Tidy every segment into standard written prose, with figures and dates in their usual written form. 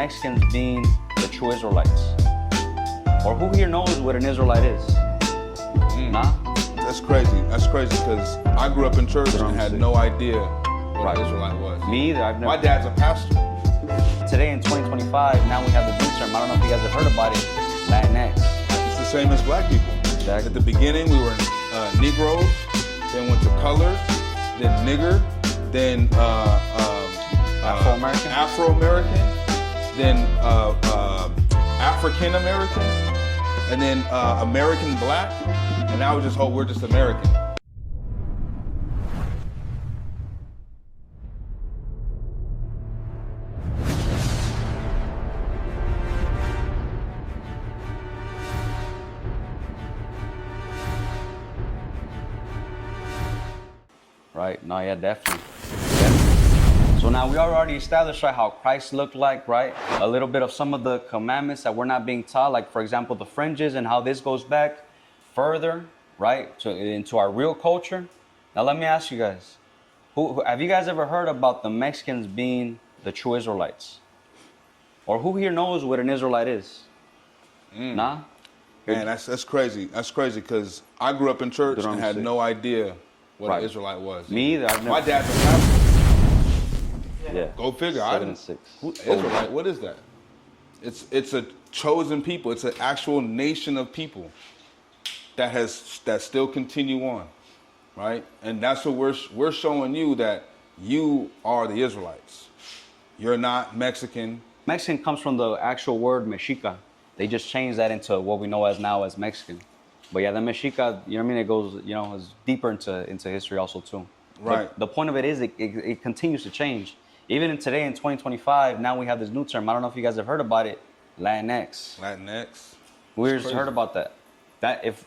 Mexicans being the true Israelites? Or who here knows what an Israelite is? Nah? That's crazy. That's crazy because I grew up in church and had no idea what an Israelite was. Me either. I've never. My dad's a pastor. Today in 2025, now we have the new term. I don't know if you guys have heard about it. Latinx. It's the same as black people. Exactly. At the beginning, we were Negroes, then went to colored, then nigger, then Afro-American, then African-American, and then American black, and now we're just American. Right? No, yeah, definitely. So now we already established, right, how Christ looked like, right? A little bit of some of the commandments that we're not being taught, like, for example, the fringes and how this goes back further, right, into our real culture. Now, let me ask you guys, who have you guys ever heard about the Mexicans being the true Israelites? Or who here knows what an Israelite is? Nah? Man, that's crazy. That's crazy because I grew up in church and had no idea what an Israelite was. Me either. My dad's a pastor. Yeah. Go figure. 7 and 6. Israelite, what is that? It's a chosen people. It's an actual nation of people that still continue on, right? And that's what we're showing you, that you are the Israelites. You're not Mexican. Mexican comes from the actual word Mexica. They just changed that into what we know now as Mexican. But yeah, the Mexica, you know what I mean? It goes, is deeper into history also too. Right. But the point of it is it continues to change. Even today in 2025, now we have this new term. I don't know if you guys have heard about it, Latinx. Latinx. We just heard about that. That's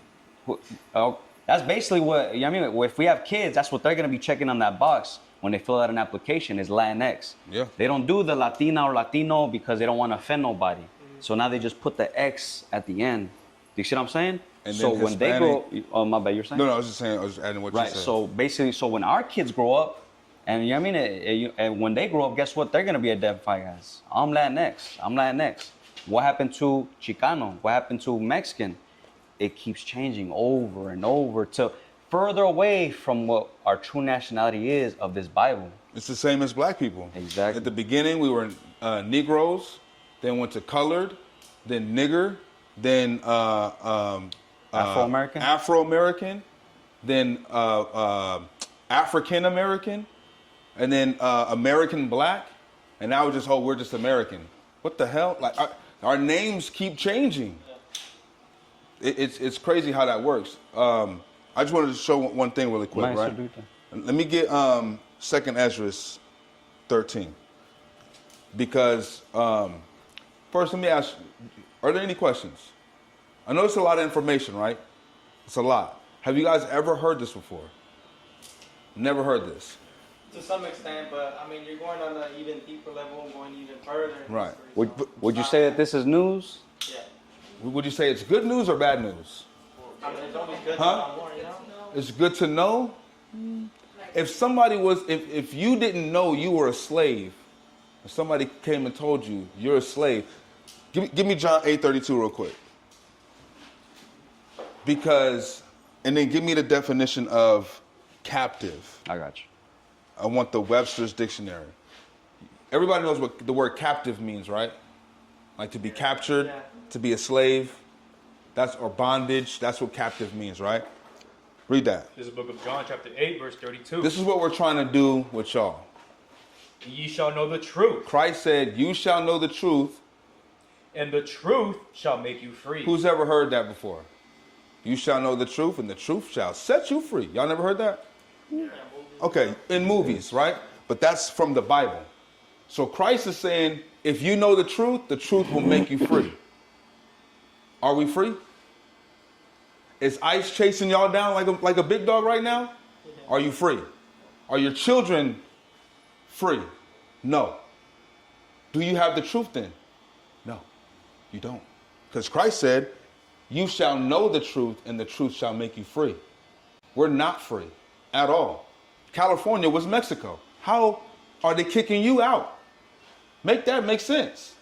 basically what, if we have kids, that's what they're going to be checking on that box when they fill out an application is Latinx. Yeah. They don't do the Latina or Latino because they don't want to offend nobody. So now they just put the X at the end. Do you see what I'm saying? And so when they grow, oh my bad, you're saying? No, I was just saying, I was adding what you said. So basically, when our kids grow up, and and when they grow up, guess what? They're gonna be identified as. I'm Latinx. What happened to Chicano? What happened to Mexican? It keeps changing over and over to further away from what our true nationality is of this Bible. It's the same as black people. Exactly. At the beginning, we were Negroes, then went to colored, then nigger, then Afro-American, then African-American, and then American black, and now we're just American. What the hell? Like our names keep changing. It's crazy how that works. I just wanted to show one thing really quick, right? Let me get 2nd Ezra 13. Because first let me ask, are there any questions? I know it's a lot of information, right? It's a lot. Have you guys ever heard this before? Never heard this. To some extent, but I mean, you're going on an even deeper level, going even further. Right. Would you say that this is news? Yeah. Would you say it's good news or bad news? I mean, it's always good to know more, It's good to know? If somebody if you didn't know you were a slave, if somebody came and told you you're a slave, give me John 8:32 real quick. And then give me the definition of captive. I got you. I want the Webster's dictionary. Everybody knows what the word captive means, right? Like to be captured, to be a slave, or bondage. That's what captive means, right? Read that. This is the book of John, chapter 8, verse 32. This is what we're trying to do with y'all. Ye shall know the truth. Christ said, you shall know the truth. And the truth shall make you free. Who's ever heard that before? You shall know the truth, and the truth shall set you free. Y'all never heard that? Yeah. Okay, in movies, right? But that's from the Bible. So Christ is saying, if you know the truth will make you free. Are we free? Is ICE chasing y'all down like a big dog right now? Are you free? Are your children free? No. Do you have the truth then? No, you don't. Because Christ said, you shall know the truth and the truth shall make you free. We're not free at all. California was Mexico. How are they kicking you out? Make that make sense.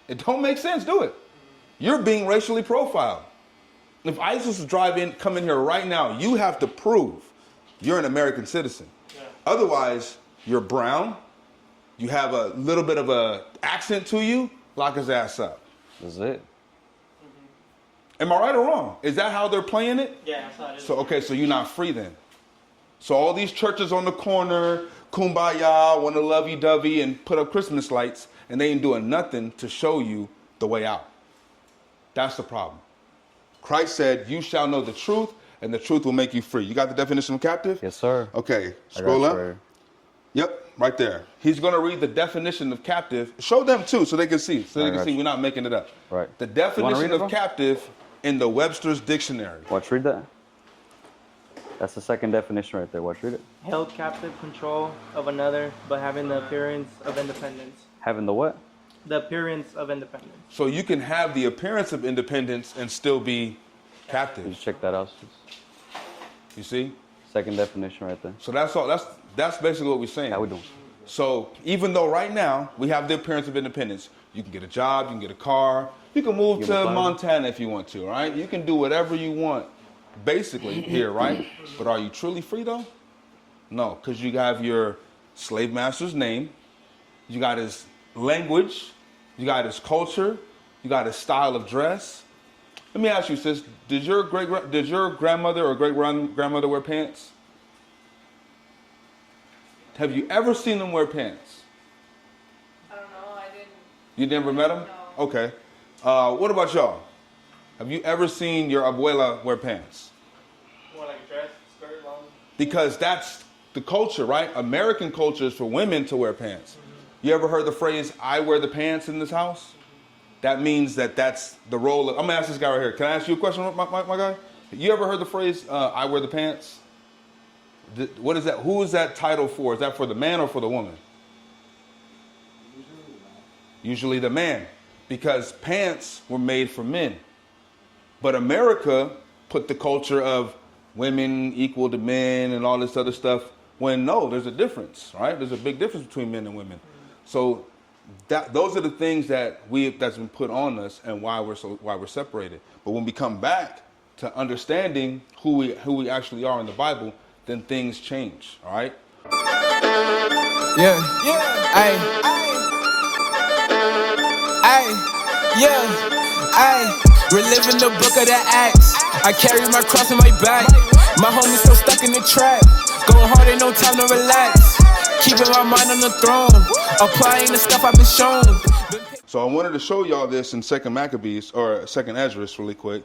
It don't make sense, do it? You're being racially profiled. If ISIS come in here right now, you have to prove you're an American citizen. Yeah. Otherwise, you're brown, you have a little bit of a accent to you, lock his ass up. That's it. Am I right or wrong? Is that how they're playing it? Yeah, that's how it is. So, okay, so you're not free then. So all these churches on the corner, kumbaya, want to lovey-dovey and put up Christmas lights, and they ain't doing nothing to show you the way out. That's the problem. Christ said, you shall know the truth, and the truth will make you free. You got the definition of captive? Yes, sir. Okay, I scroll got up. you right here. Yep, right there. He's going to read the definition of captive. Show them too, so they can see. So they I can got see you. we're not making it up. Right. The You wanna definition read it, of bro? captive in the Webster's Dictionary. Watch, read that. That's the second definition right there. Watch, read it. Held captive control of another, but having the appearance of independence. Having the what? The appearance of independence. So you can have the appearance of independence and still be Did you captive. check that out? You see? Second definition right there. So that's all. That's basically what we're saying. How we doing? So even though right now we have the appearance of independence, you can get a job, you can get a car, you can move You to can fly. Montana if you want to, right? You can do whatever you want, basically here, right? But are you truly free though? No, because you have your slave master's name, you got his language, you got his culture, you got his style of dress. Let me ask you, sis, did your grandmother or great grandmother wear pants? Have you ever seen them wear pants? I don't know. I didn't. You never met them? No. Okay. What about y'all? Have you ever seen your abuela wear pants? More like a dress, skirt, long. Because that's the culture, right? American culture is for women to wear pants. You ever heard the phrase, I wear the pants in this house? That means that's the role of, I'm gonna ask this guy right here. Can I ask you a question, my guy? You ever heard the phrase, I wear the pants? What is that? Who is that title for? Is that for the man or for the woman? Usually the man. Because pants were made for men. But America put the culture of women equal to men and all this other stuff, when no, there's a difference, right? There's a big difference between men and women. So those are the things that's been put on us and why we're separated. But when we come back to understanding who we actually are in the Bible, then things change, all right? Yeah, ay, ay, reliving the book of the Acts. I carry my cross on my back. My homies still stuck in the trap. Going hard, ain't no time to relax. Keeping my mind on the throne. Applying the stuff I've been shown. So I wanted to show y'all this in 2 Maccabees, or 2 Esdras really quick.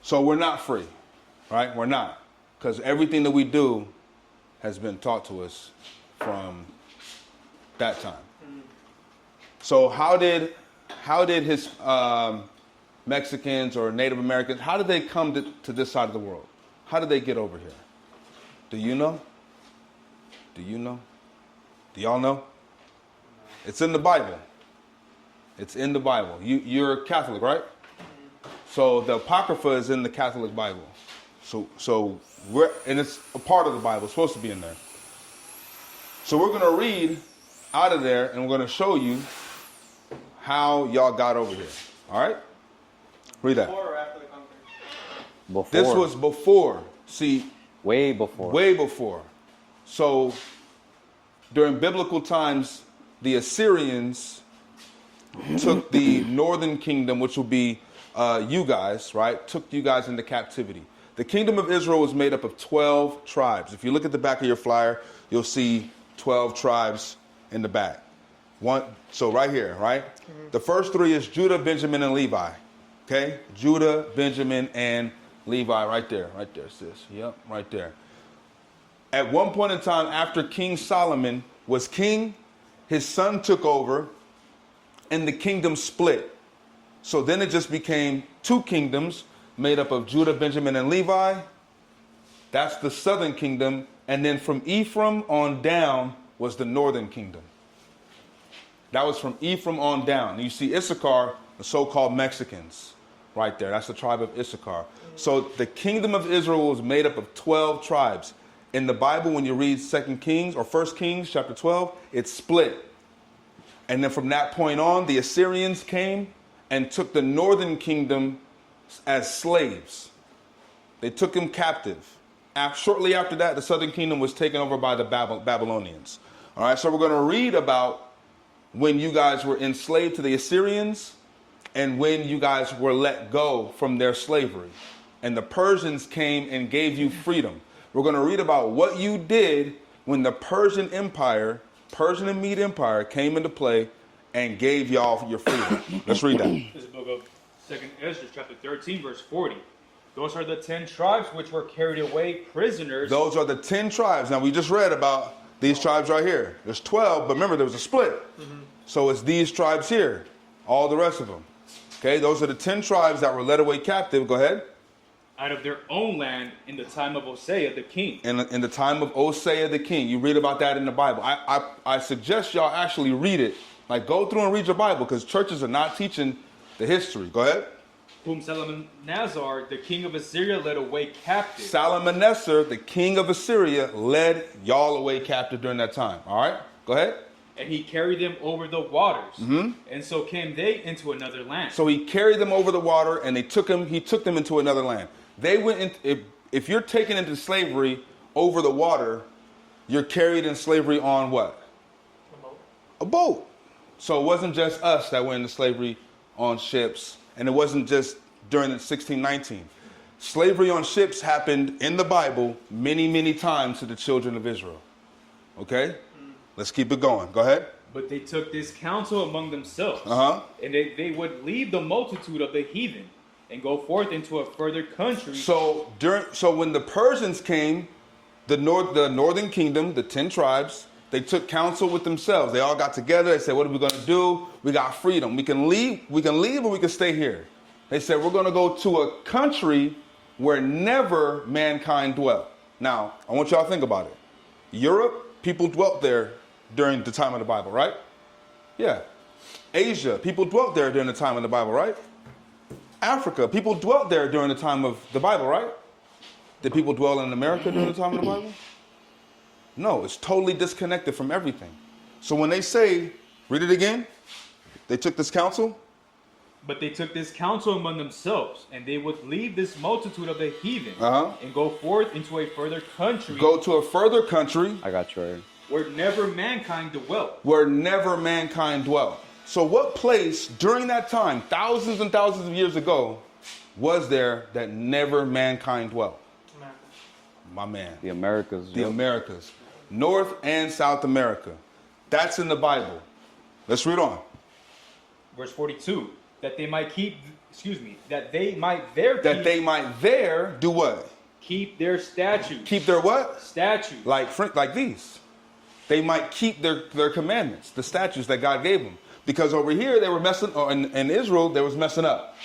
So we're not free, right? We're not. Because everything that we do has been taught to us from that time. So how did his Mexicans or Native Americans, how did they come to this side of the world? How did they get over here? Do you know? Do you know? Do y'all know? It's in the Bible. It's in the Bible. You're Catholic, right? So the Apocrypha is in the Catholic Bible. So and it's a part of the Bible. It's supposed to be in there. So we're going to read out of there, and we're going to show you how y'all got over here. All right? Read that. Before or after the conquest? Before. This was before. See, way before. way before. So during biblical times, the Assyrians took the northern kingdom, which will be you guys, right? Took you guys into captivity. The kingdom of Israel was made up of 12 tribes. If you look at the back of your flyer, you'll see 12 tribes in the back. So right here, right? Mm-hmm. The first three is Judah, Benjamin, and Levi. Okay? Judah, Benjamin, and Levi right there, sis. Yep, right there. At one point in time, after King Solomon was king, his son took over, and the kingdom split. So then it just became two kingdoms made up of Judah, Benjamin, and Levi. That's the southern kingdom. And then from Ephraim on down was the northern kingdom. That was from Ephraim on down. And you see Issachar, the so-called Mexicans, right there. That's the tribe of Issachar. So the kingdom of Israel was made up of 12 tribes. In the Bible, when you read 2 Kings or 1 Kings chapter 12, it's split. And then from that point on, the Assyrians came and took the northern kingdom as slaves. They took them captive. Shortly after that, the southern kingdom was taken over by the Babylonians. All right, so we're going to read about when you guys were enslaved to the Assyrians and when you guys were let go from their slavery. And the Persians came and gave you freedom. We're going to read about what you did when the Persian Empire, Persian and Mede Empire, came into play and gave y'all your freedom. Let's read that. This is the book of 2nd Ezra, chapter 13, verse 40. Those are the 10 tribes which were carried away prisoners. Those are the 10 tribes. Now, we just read about these tribes right here. There's 12, but remember, there was a split. So it's these tribes here, all the rest of them. Okay, those are the 10 tribes that were led away captive. Go ahead. Out of their own land in the time of Hosea the king. In the time of Hosea the king. You read about that in the Bible. I suggest y'all actually read it. Like, go through and read your Bible, because churches are not teaching the history. Go ahead. Whom Salmanasar, the king of Assyria, led away captive. Salmanassar, the king of Assyria, led y'all away captive during that time. All right, go ahead. And he carried them over the waters. And so came they into another land. So he carried them over the water, and he took them into another land. They went in, if you're taken into slavery over the water, you're carried in slavery on what? A boat. So it wasn't just us that went into slavery on ships, and it wasn't just during 1619. Slavery on ships happened in the Bible many, many times to the children of Israel. Okay? Let's keep it going. Go ahead. But they took this counsel among themselves. And they would leave the multitude of the heathen and go forth into a further country. So when the Persians came, the northern kingdom, the 10 tribes, they took counsel with themselves. They all got together. They said, what are we going to do? We got freedom. We can leave or we can stay here. They said, we're going to go to a country where never mankind dwelt. Now, I want y'all to think about it. Europe, people dwelt there during the time of the Bible, right? Yeah. Asia, people dwelt there during the time of the Bible, right? Africa, people dwelt there during the time of the Bible, right? Did people dwell in America during the time of the Bible? No, it's totally disconnected from everything. So when they say, read it again, they took this counsel. But they took this counsel among themselves, and they would leave this multitude of the heathen and go forth into a further country. Go to a further country. I got you right here. Where never mankind dwelt. Where never mankind dwelt. So what place during that time, thousands and thousands of years ago, was there that never mankind dwelt? My man. The Americas. The Americas. North and South America. That's in the Bible. Let's read on. Verse 42. That they might there do what? Keep their statutes. Keep their what? Statutes. Like these. They might keep their commandments, the statutes that God gave them. Because over here they were in Israel, they was messing up.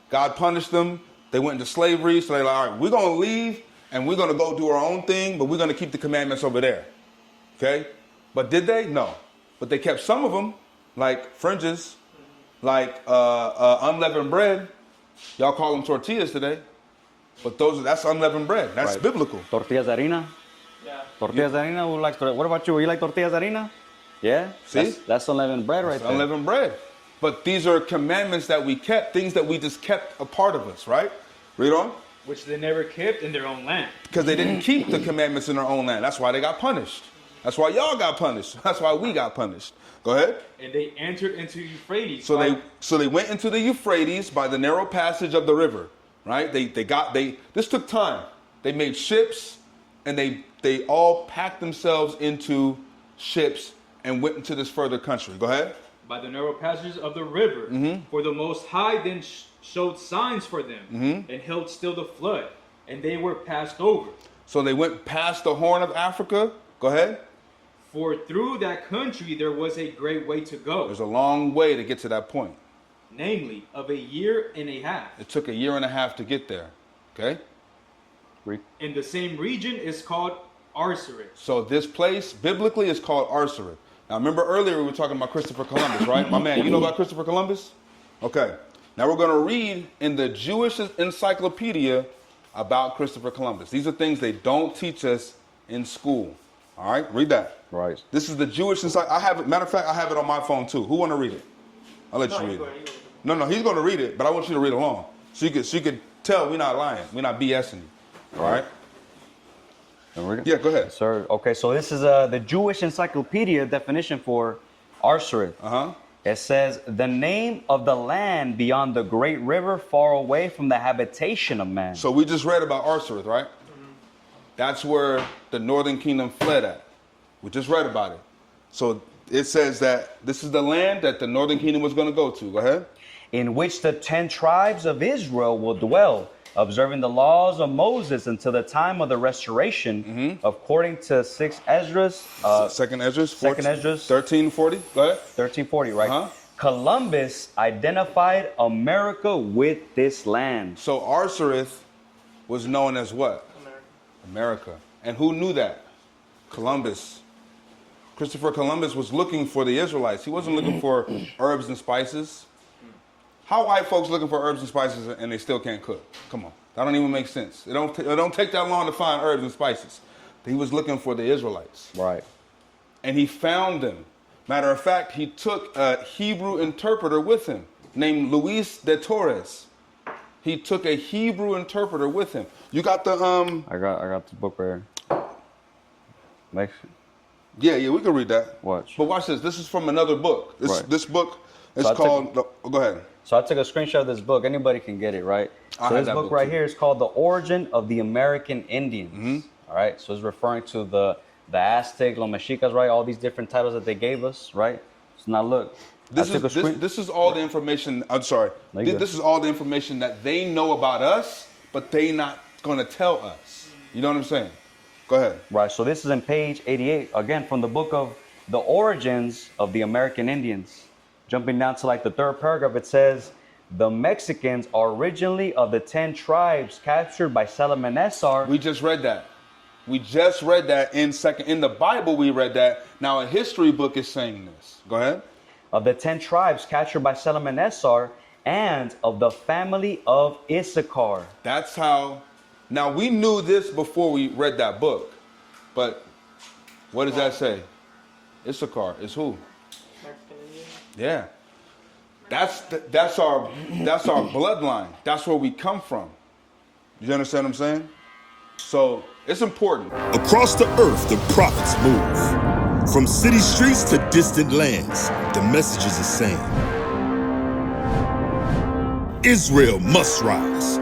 God punished them. They went into slavery. So they're like, all right, we're going to leave and we're going to go do our own thing, but we're going to keep the commandments over there. Okay? But did they? No. But they kept some of them, like fringes, like unleavened bread. Y'all call them tortillas today. But that's unleavened bread. That's right. Biblical. Tortillas de harina? Yeah. Tortillas de harina? Who likes what about you? You like tortillas de harina? Yeah? See? That's unleavened bread right there. Unleavened bread. But these are commandments that we kept, things that we just kept a part of us, right? Read on. Which they never kept in their own land. Because they didn't keep the commandments in their own land. That's why they got punished. That's why y'all got punished. That's why we got punished. Go ahead. And they entered into Euphrates. So they went into the Euphrates by the narrow passage of the river, right? This took time. They made ships, and they all packed themselves into ships and went into this further country. Go ahead. By the narrow passages of the river. For the Most High then showed signs for them and held still the flood, and they were passed over. So they went past the Horn of Africa. Go ahead. For through that country there was a great way to go. There's a long way to get to that point. Namely, of a year and a half. It took a year and a half to get there. Okay? In the same region is called Arsarit. So this place, biblically, is called Arsarit. Now, remember earlier we were talking about Christopher Columbus, right? My man, you know about Christopher Columbus? Okay. Now we're going to read in the Jewish Encyclopedia about Christopher Columbus. These are things they don't teach us in school. All right, read that. Right. This is the Jewish inside. I have it. Matter of fact, I have it on my phone too. Who want to read it? I'll let you read it. No, he's going to read it, but I want you to read along. So you could tell we're not lying. We're not BSing you. All right? Yeah, go ahead. Sir. Okay, so this is the Jewish encyclopedia definition for Arcereth. Uh-huh. It says, the name of the land beyond the great river far away from the habitation of man. So we just read about Arcereth, right? That's where the northern kingdom fled at. We just read about it. So it says that this is the land that the northern kingdom was going to go to. Go ahead. In which the 10 tribes of Israel will dwell, observing the laws of Moses until the time of the restoration, according to 6 Esdras. Second Esdras. 2nd Esdras. 1340. Go ahead. 1340, right? Uh-huh. Columbus identified America with this land. So Arcereth was known as what? America. And who knew that? Columbus. Christopher Columbus was looking for the Israelites. He wasn't looking for herbs and spices. How white folks looking for herbs and spices and they still can't cook? Come on. That don't even make sense. It don't take that long to find herbs and spices. He was looking for the Israelites. Right. And he found them. Matter of fact, he took a Hebrew interpreter with him named Luis de Torres. He took a Hebrew interpreter with him. You got the I got the book right here. Yeah, we can read that. Watch. But watch this. This is from another book. This book is So called. Go ahead. So I took a screenshot of this book. Anybody can get it, right? So this book right here is called The Origin of the American Indians. All right. So it's referring to the Aztec, Los Mexicas, right? All these different titles that they gave us, right? So now look. This is all the information. I'm sorry. This is all the information that they know about us, but they not going to tell us. You know what I'm saying? Go ahead. Right. So this is in page 88, again, from the book of The Origins of the American Indians. Jumping down to like the third paragraph, it says, the Mexicans are originally of the 10 tribes captured by Salmanasar. We just read that. We just read that in the Bible. We read that. Now a history book is saying this. Go ahead. Of the 10 tribes captured by Salmanasar and of the family of Issachar. That's how. Now we knew this before we read that book, but what does that say? Issachar is who? Yeah, that's our bloodline. That's where we come from. You understand what I'm saying? So it's important. Across the earth, the prophets move. From city streets to distant lands, the message is the same. Israel must rise.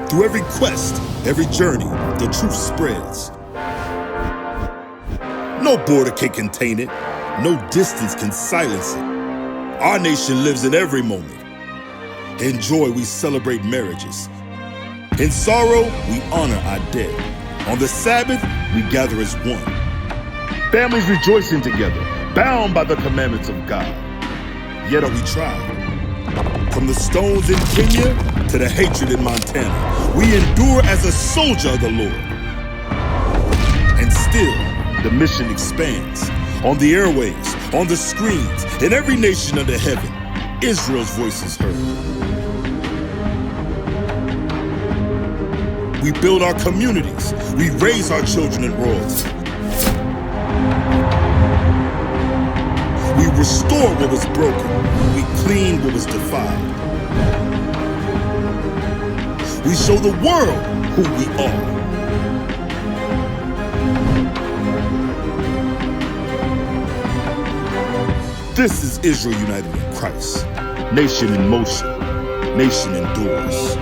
Through every quest, every journey, the truth spreads. No border can contain it. No distance can silence it. Our nation lives in every moment. In joy, we celebrate marriages. In sorrow, we honor our dead. On the Sabbath, we gather as one. Families rejoicing together, bound by the commandments of God. Yet are we tried. From the stones in Kenya to the hatred in Montana, we endure as a soldier of the Lord. And still, the mission expands. On the airwaves, on the screens, in every nation under heaven, Israel's voice is heard. We build our communities. We raise our children in royalty. We restore what was broken. We clean what was defiled. We show the world who we are. This is Israel united in Christ. Nation in motion. Nation endures.